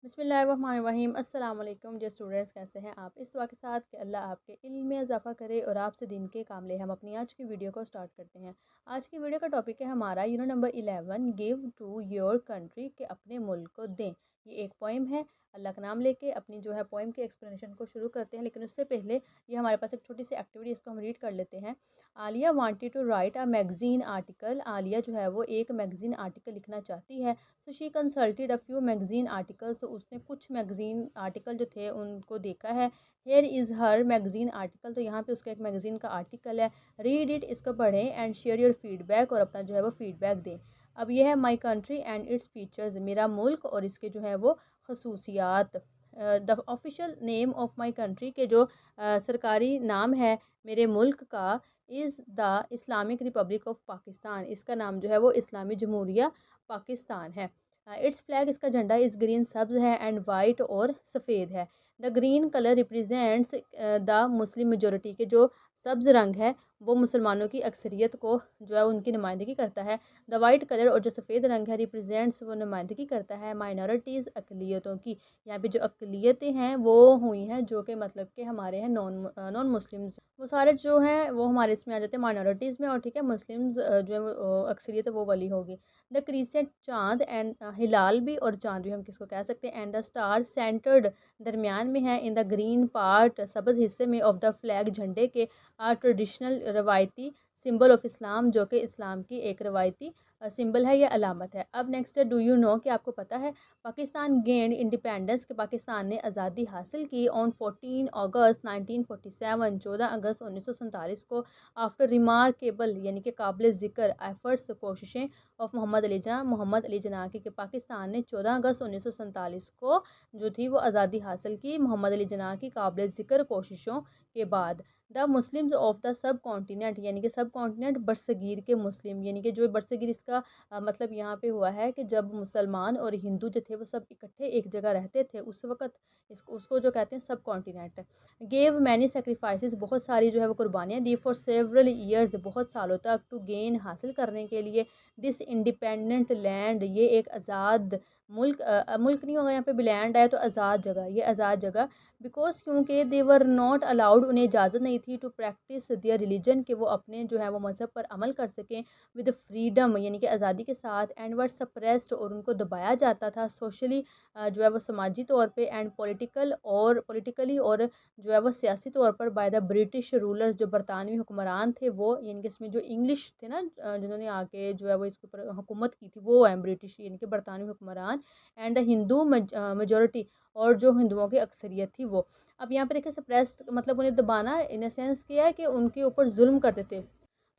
बिस्मिल्लाहिर्रहमानिर्रहीम। अस्सलाम वालेकुम डियर स्टूडेंट्स, कैसे हैं आप। इस दुआ के साथ कि अल्लाह आपके इल्म में इजाफ़ा करे और आपसे दिन के काम ले, हम अपनी आज की वीडियो को स्टार्ट करते हैं। आज की वीडियो का टॉपिक है हमारा unit number 11, give to your country, के अपने मुल्क को दें। ये एक पोइम है। अल्लाह का नाम लेके अपनी जो है पोइम के एक्सप्लेनेशन को शुरू करते हैं, लेकिन उससे पहले ये हमारे पास एक छोटी सी एक्टिविटी, इसको हम रीड कर लेते हैं। Aliya wanted to write a magazine article. Aliya जो है वो एक मैगज़ीन आर्टिकल लिखना चाहती है। So she consulted a few magazine articles. तो उसने कुछ मैगज़ीन आर्टिकल जो थे उनको देखा है। Here is her magazine article. तो यहाँ पे उसका एक मैगज़ीन का आर्टिकल है। रीड इट, इसको पढ़ें एंड शेयर योर फीडबैक, और अपना जो है वो फीडबैक दें। अब ये है my country and its features, मेरा मुल्क और इसके जो है वो खसूसियात। The official name of my country, के जो सरकारी नाम है मेरे मुल्क का, is the Islamic Republic of Pakistan. इसका नाम जो है वो इस्लामी जमहूरिया पाकिस्तान है। इट्स फ्लैग, इसका झंडा इस ग्रीन, सब्ज़ है, एंड वाइट और सफ़ेद है। The green colour represents the Muslim majority, के जो सब्ज़ रंग है वो मुसलमानों की अक्सरियत को जो है उनकी नुमाइंदगी करता है। द वाइट कलर, और जो सफ़ेद रंग है, रिप्रेजेंट्स, वो नुमाइंदगी करता है माइनॉरिटीज़, अक़लियतों की। यहाँ पे जो अक़लियतें हैं वो हुई हैं जो कि मतलब कि हमारे हैं नॉन मुस्लिम्स, वो सारे जो हैं वो हमारे इसमें आ जाते हैं माइनॉरिटीज़ में। और ठीक है, मुस्लिम्स जो है वो अक्सरियत है वो वाली होगी। द क्रीसेंट, चाँद, एंड हिलाल भी और चाँद भी हम किसको कह सकते हैं। एंड द स्टार सेंटर्ड, दरमियान में है। इन द ग्रीन पार्ट, सब्ज़ हिस्से में, ऑफ द फ्लैग, झंडे के, आर ट्रेडिशनल, रवायती, सिंबल ऑफ इस्लाम, जो कि इस्लाम की एक रवायती सिंबल है या अलामत है। अब नेक्स्ट है डू यू नो, कि आपको पता है पाकिस्तान गेंड इंडिपेंडेंस, के पाकिस्तान ने आज़ादी हासिल की ऑन 14 अगस्त 1947, 14 अगस्त 1947 को। आफ्टर रिमार्केबल, यानी कि काबिल ज़िक्र, एफर्ट्स, कोशिशें, ऑफ मोहम्मद अली जना की, कि पाकिस्तान ने 14 अगस्त 1947 को जो थी वो आज़ादी हासिल की मोहम्मद अली जना की काबिल ज़िक्र कोशिशों के बाद। The Muslims of the sub continent, यानी कि सब कॉन्टिनेंट, बरसगीर के मुस्लिम, यानी कि जो बरसगीर, इसका मतलब यहाँ पे हुआ है कि जब मुसलमान और हिंदू जो थे वो सब इकट्ठे एक जगह रहते थे उस वक़्त, इसको उसको जो कहते हैं सब कॉन्टिनेंट। गेव मैनी सेक्रीफाइसेस, बहुत सारी जो है वो कुर्बानियाँ दी। फॉर सेवरल ईयर्स, बहुत सालों तक। टू गेन, हासिल करने के लिए। दिस इंडिपेंडेंट लैंड, ये एक आज़ाद मुल्क, मुल्क नहीं होगा यहाँ पे, भी लैंड आया तो आज़ाद जगह, ये आज़ाद जगह। बिकॉज, क्योंकि दे वर नॉट अलाउड, उन्हें इजाज़त नहीं थी, टू प्रैक्टिस दियर रिलीजन, के वो अपने जो है वो मज़हब पर अमल कर सकें, विद फ्रीडम, यानी कि आज़ादी के साथ। एंड वर सप्रेस्ड, और उनको दबाया जाता था सोशली, जो है वो समाजी तौर पे, एंड पॉलिटिकली, और जो है वो सियासी तौर पर, बाय द ब्रिटिश रूलर्स, जो बरतानवी हुक्मरान थे वो, यानी कि इसमें जो इंग्लिश थे ना, जिन्होंने आके जो है वो इसके ऊपर हुकूमत की थी, वो हैं ब्रिटिश, यानी कि बरतानवी हुक्मरान। एंड द हिंदू मेजोरिटी, और जो हिंदुओं की अक्सरियत थी वो। अब यहाँ पे देखिए, सप्रेस्ड मतलब उन्हें दबाना, इन अ सेंस किया है कि उनके ऊपर जुल्म करते थे।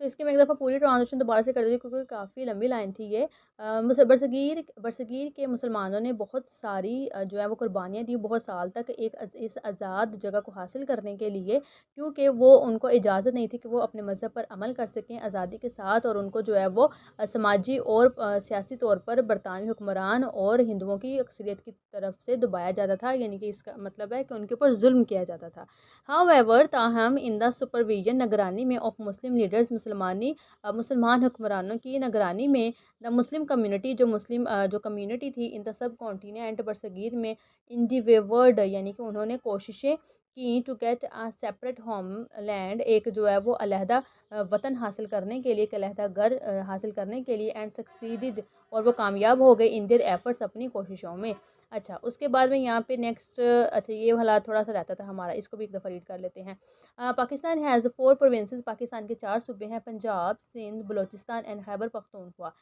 तो इसकी मैं एक दफ़ा पूरी ट्रांसलेशन दोबारा से कर देती हूँ, क्योंकि काफ़ी लंबी लाइन थी ये। बरसगीर बरसगीर के मुसलमानों ने बहुत सारी जो है वो कुर्बानियाँ दी, बहुत साल तक, इस आज़ाद जगह को हासिल करने के लिए, क्योंकि वो उनको इजाज़त नहीं थी कि वो अपने मज़हब पर अमल कर सकें आज़ादी के साथ, और उनको जो है वो समाजी और सियासी तौर पर बरतानवी हुक्मरान और हिंदुओं की अक्सरियत की तरफ से दबाया जाता था, यानी कि इसका मतलब है कि उनके ऊपर जुल्म किया जाता था। हाउएवर, ताहम, इन द सुपरविजन, निगरानी में, ऑफ मुस्लिम लीडर्स, मुसलमान हुक्मरानों की निगरानी में, द मुस्लिम कम्युनिटी, जो कम्युनिटी थी, इन द सब कॉन्टिनेंट, बरसगीर में, इंडिवेवर्ड, यानी कि उन्होंने कोशिशें की, to get a separate homeland, एक जो है वो अलहदा वतन हासिल करने के लिए, एक अलहदा घर हासिल करने के लिए। एंड सक्सीडिड, और वो कामयाब हो गए, इन देयर एफर्ट्स, अपनी कोशिशों में। अच्छा, उसके बाद में यहाँ पे नेक्स्ट, अच्छा ये वाला थोड़ा सा रहता था हमारा, इसको भी एक दफ़ा रीड कर लेते हैं। पाकिस्तान हैज़ 4 प्रोविंसेस, पाकिस्तान के 4 सूबे हैं, Punjab, Sindh, Balochistan and Khyber Pakhtunkhwa.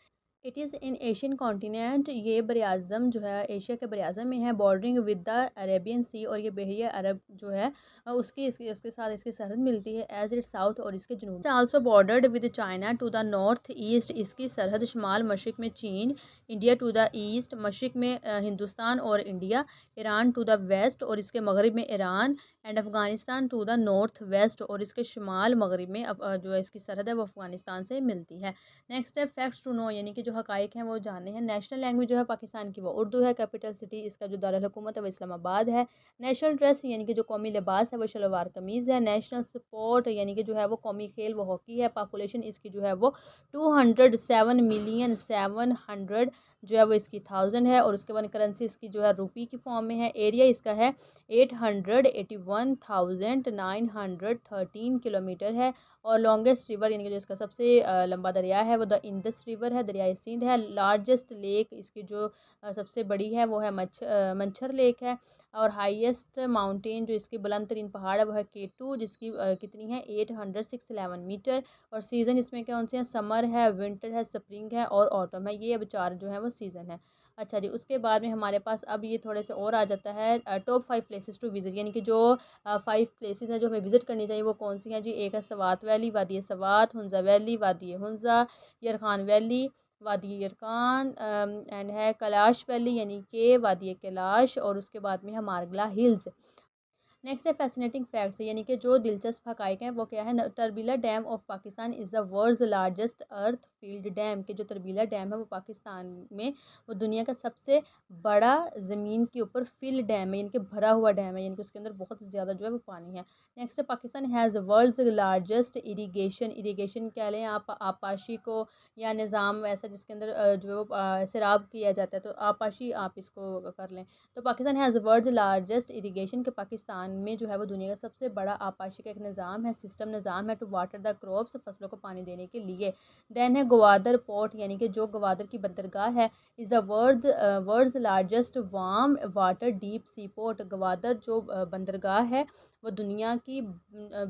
It is in Asian continent, ये बर-ए-आज़म जो है एशिया के बर-ए-आज़म में है। Bordering with the Arabian sea, और ये बहरिया अरब जो है उसके साथ इसकी सरहद मिलती है। एज इट साउथ, और इसके जनूब। It's also bordered with China to the north east, इसकी सरहद शुमाल मशरक़ में चीन, इंडिया टू द ईस्ट, मशरक़ में हिंदुस्तान और India, Iran to the west, और इसके मगरब में Iran, and Afghanistan to the north west, और इसके शुमाल मगरब में अब जो है इसकी सरहद है वो अफ़गानिस्तान से मिलती है। नेक्स्ट है फैक्ट्स टू नो, यानी कि जो हक़ाइक़ हैं वो जानने हैं। नेशनल लैंग्वेज जो है पाकिस्तान की वो उर्दू है। कैपिटल सिटी इसका जो दारुल हुकूमत है वो इस्लामाबाद है। नेशनल ड्रेस यानी कि जो कौमी लिबास है वो शलवार कमीज़ है। नेशनल स्पोर्ट यानी कि जो है वो कौमी खेल वो हॉकी है। पॉपुलेशन इसकी जो है वो 207,700,000 जो है वो इसकी 1000 है। और उसके बाद करेंसी इसकी जो है रुपी की फॉर्म में है। एरिया इसका है 881,913 किलोमीटर है। और लॉन्गेस्ट रिवर यानी कि जो इसका सबसे लंबा दरिया है वो द इंदस रिवर है, दरियाए सिंध है। लार्जेस्ट लेक इसकी जो सबसे बड़ी है वो है मंछर लेक है। और हाईएस्ट माउंटेन जो इसकी बुलंद तरीन पहाड़ है वो है K2 जिसकी कितनी है 806 मीटर। और सीज़न इसमें कौन से हैं, समर है, विंटर है, स्प्रिंग है और ऑटम है। ये अब 4 जो है वो सीज़न है। अच्छा जी, उसके बाद में हमारे पास अब ये थोड़े से और आ जाता है टॉप 5 प्लेसेस टू विज़िट, यानी कि जो 5 प्लेसेस हैं जो हमें विज़िट करनी चाहिए वो कौन सी हैं जी। एक है सवात वैली, वादी सवात, हुंज़ा वैली, वादी हुंज़ा, यरखान वैली, वादी यरकान एंड है कैलाश वैली यानी कि वादी कैलाश। और उसके बाद में है मारगला हिल्स। नेक्स्ट है फैसिनेटिंग फैक्ट्स, यानी कि जो दिलचस्प हक़ाइक़ हैं वो क्या है। Tarbela dam of Pakistan is the world's largest earth filled dam, के जो तरबीला डैम है वो पाकिस्तान में वो दुनिया का सबसे बड़ा ज़मीन के ऊपर फिल डैम है, यानी कि भरा हुआ डैम है, यानी कि उसके अंदर बहुत ज़्यादा जो है वो पानी है। नेक्स्ट है Pakistan has world's largest irrigation. Irrigation कह लें आप आपाशी को या निज़ाम ऐसा जिसके अंदर जो है वो सैराब किया जाता है, तो आपाशी आप इसको कर लें। तो Pakistan has world's largest irrigation, के पाकिस्तान में जो है वो दुनिया का सबसे बड़ा आपाशी का एक निज़ाम है, सिस्टम निज़ाम है टू वाटर द क्रॉप्स, फसलों को पानी देने के लिए। देन है गवादर पोर्ट, यानी कि जो गवादर की बंदरगाह है is the world's largest warm water deep sea port. Gwadar जो बंदरगाह है वो दुनिया की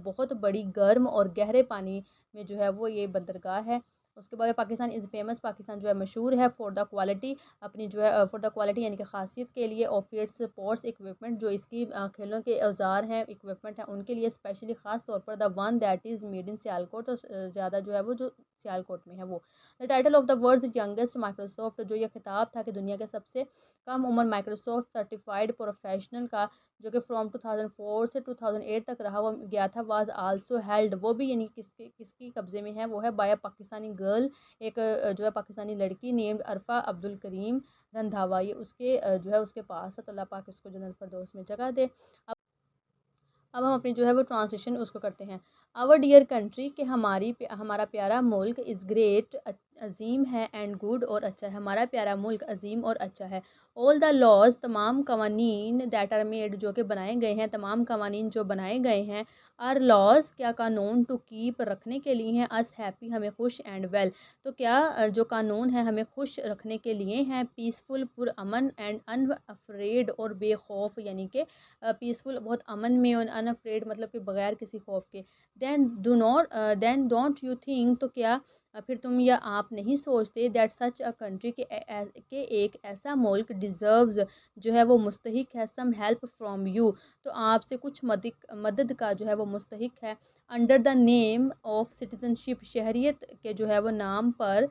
बहुत बड़ी गर्म और गहरे पानी में जो है वो ये बंदरगाह है। उसके बाद पाकिस्तान इज़ फेमस, पाकिस्तान जो है मशहूर है फॉर द क्वालिटी, अपनी जो है फॉर द क्वालिटी यानी कि खासियत के लिए ऑफ इट्स स्पोर्ट्स इक्विपमेंट, जो इसकी खेलों के औजार हैं इक्विपमेंट हैं उनके लिए स्पेशली ख़ास तौर पर the one that is made in Sialkot, तो ज़्यादा जो है वो जो सियालकोट में है वो। The title of the world's youngest Microsoft, जो ये खिताब था कि दुनिया के सबसे कम उम्र माइक्रोसॉफ्ट सर्टिफाइड प्रोफेशनल का, जो कि फ्रॉम 2004 से 2008 तक रहा वो गया था, वाज आल्सो हेल्ड, वो भी यानी किसकी कब्ज़े में है वो है बाय पाकिस्तानी गर्ल, एक जो है पाकिस्तानी लड़की नेम्ड अरफा अब्दुल करीम रंधावा। ये उसके जो है उसके पास है, तो अल्लाह पाक उसको जन्नत फिरदौस में जगह दे। अब हम अपनी जो है वो ट्रांसलेशन उसको करते हैं। आवर डियर कंट्री, के हमारा प्यारा मुल्क इज़ ग्रेट, अजीम है, एंड गुड और अच्छा है। हमारा प्यारा मुल्क अजीम और अच्छा है। ऑल द लॉज, तमाम कवानीन, दैट आर मेड, जो कि बनाए गए हैं, तमाम कवानीन जो बनाए गए हैं, आर लॉज, क्या कानून, टू कीप, रखने के लिए हैं, अस हैप्पी, हमें खुश, एंड वेल, तो क्या जो कानून है हमें खुश रखने के लिए हैं, पीसफुल, पुरअमन, एंड अनअफ्रेड और बेखौफ, यानी कि पीसफुल बहुत अमन में और अनअफ्रेड मतलब कि बगैर किसी खौफ के। देन डोंट यू थिंक, तो क्या फिर तुम या आप नहीं सोचते, दैट सच अ कंट्री, के एक ऐसा मुल्क डिज़र्व्स, जो है वो मुस्तहिक है, सम हेल्प फ्रॉम यू, तो आपसे कुछ मदद का जो है वो मुस्तहिक है, under the name of citizenship, शहरियत के जो है वो नाम पर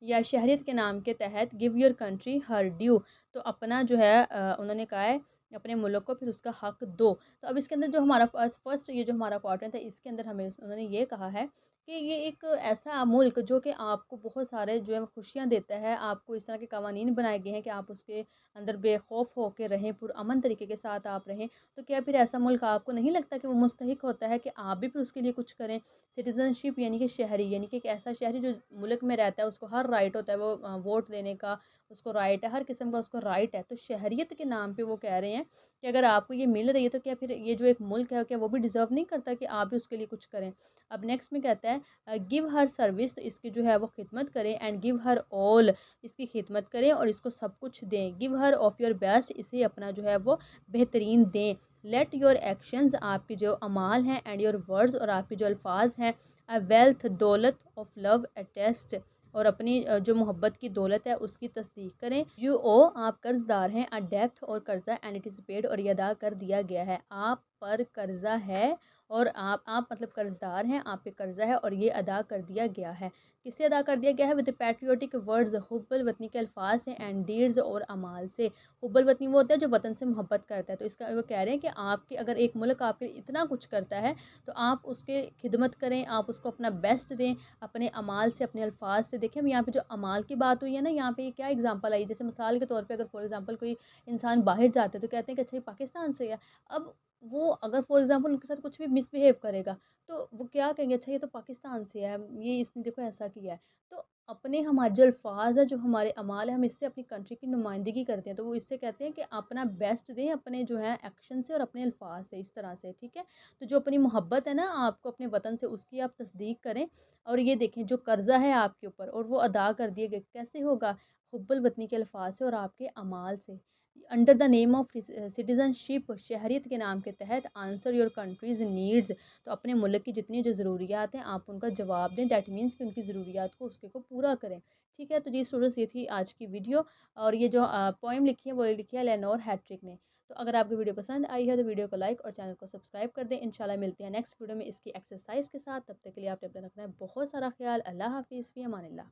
या शहरियत के नाम के तहत, give your country her due, तो अपना जो है उन्होंने कहा है अपने मुल्क को फिर उसका हक दो। तो अब इसके अंदर जो हमारा पास फर्स्ट ये जो हमारा क्वाड्रेंट है इसके अंदर हमें उन्होंने ये कहा है कि ये एक ऐसा मुल्क जो कि आपको बहुत सारे जो है खुशियाँ देता है, आपको इस तरह के कवानीन बनाए गए हैं कि आप उसके अंदर बेखौफ होकर रहें, पुरअमन तरीके के साथ आप रहें, तो क्या फिर ऐसा मुल्क आपको नहीं लगता कि वो मुस्तहिक होता है कि आप भी फिर उसके लिए कुछ करें। सिटीज़नशिप यानी कि शहरी, यानी कि एक ऐसा शहरी जो मुल्क में रहता है उसको हर राइट होता है वो वोट देने का, उसको राइट है, हर किस्म का उसको राइट है। तो शहरियत के नाम पे वो कह रहे हैं कि अगर आपको ये मिल रही है तो क्या फिर ये जो एक मुल्क है क्या वो भी डिज़र्व नहीं करता कि आप भी उसके लिए कुछ करें। अब नेक्स्ट में कहता है गिव हर सर्विस, तो इसकी जो है वो खिदमत करें, एंड गिव हर ऑल, इसकी खिदमत करें और इसको सब कुछ दें, give her of your best, इसे अपना जो है वो बेहतरीन दें, लेट योर एक्शंस, आपके जो अमाल हैं, एंड योर वर्ड्स, और आपके जो अल्फाज हैं, अ वेल्थ, दौलत, ऑफ लव अटेस्ट, और अपनी जो मोहब्बत की दौलत है उसकी तस्दीक करें, यू ओ, आप कर्जदार हैं, अ डेप्थ, और कर्जा, एंड इट इज़ पेड, और ये अदा कर दिया गया है, आप पर कर्ज़ा है और आप मतलब कर्ज़दार हैं, आप पे कर्ज़ा है और ये अदा कर दिया गया है। किससे अदा कर दिया गया है? विद पैट्रियोटिक वर्ड्स, हुब्बुल वतनी के अल्फाज हैं, एंड डीड्स और अमाल से। हुब्बुल वतनी वो होता है जो वतन से मोहब्बत करता है। तो इसका वो कह रहे हैं कि आपके अगर एक मुल्क आपके लिए इतना कुछ करता है तो आप उसके खिदमत करें, आप उसको अपना बेस्ट दें, अपने अमाल से, अपने अल्फाज से। देखिए, हम यहाँ पे जो अमाल की बात हुई है ना, यहाँ पे क्या एग्जांपल आई, जैसे मिसाल के तौर पे अगर फॉर एग्जांपल कोई इंसान बाहर जाता है तो कहते हैं कि अच्छा ये पाकिस्तान से है। अब वो अगर फॉर एग्जांपल उनके साथ कुछ भी मिसबिहेव करेगा तो वो क्या कहेंगे, अच्छा ये तो पाकिस्तान से है, ये इसने देखो ऐसा किया है। तो अपने हमारे जो अल्फाज है, जो हमारे अमाल है, हम इससे अपनी कंट्री की नुमाइंदगी करते हैं, तो वो इससे कहते हैं कि अपना बेस्ट दें अपने जो है एक्शन से और अपने अल्फाज से, इस तरह से, ठीक है। तो जो अपनी मोहब्बत है ना आपको अपने वतन से, उसकी आप तस्दीक करें। और ये देखें जो कर्ज़ा है आपके ऊपर और वो अदा कर दिए गए, कैसे होगा? हुब्बुल वतनी के अल्फाज से और आपके अमाल से। Under the name of citizenship, शहरियत के नाम के तहत, आंसर योर कंट्रीज़ नीड्स। तो अपने मुल्क की जितनी जो ज़रूरियात हैं आप उनका जवाब दें, दैट मीन्स कि उनकी ज़रूरियात को उसके को पूरा करें। ठीक है, तो जी स्टूडेंट्स, ये थी आज की वीडियो। और ये जो पोएम लिखी है वो लिखी है लेनोर हैट्रिक ने। तो अगर आपको वीडियो पसंद आई है तो वीडियो को लाइक और चैनल को सब्सक्राइब कर दें। इंशाल्लाह मिलते हैं नेक्स्ट वीडियो में इसकी एक्सरसाइज के साथ। तब तक के लिए आपने अपना रखना है बहुत सारा ख्याल। अल्लाह हाफिज़, फ़ी अमानिल्लाह।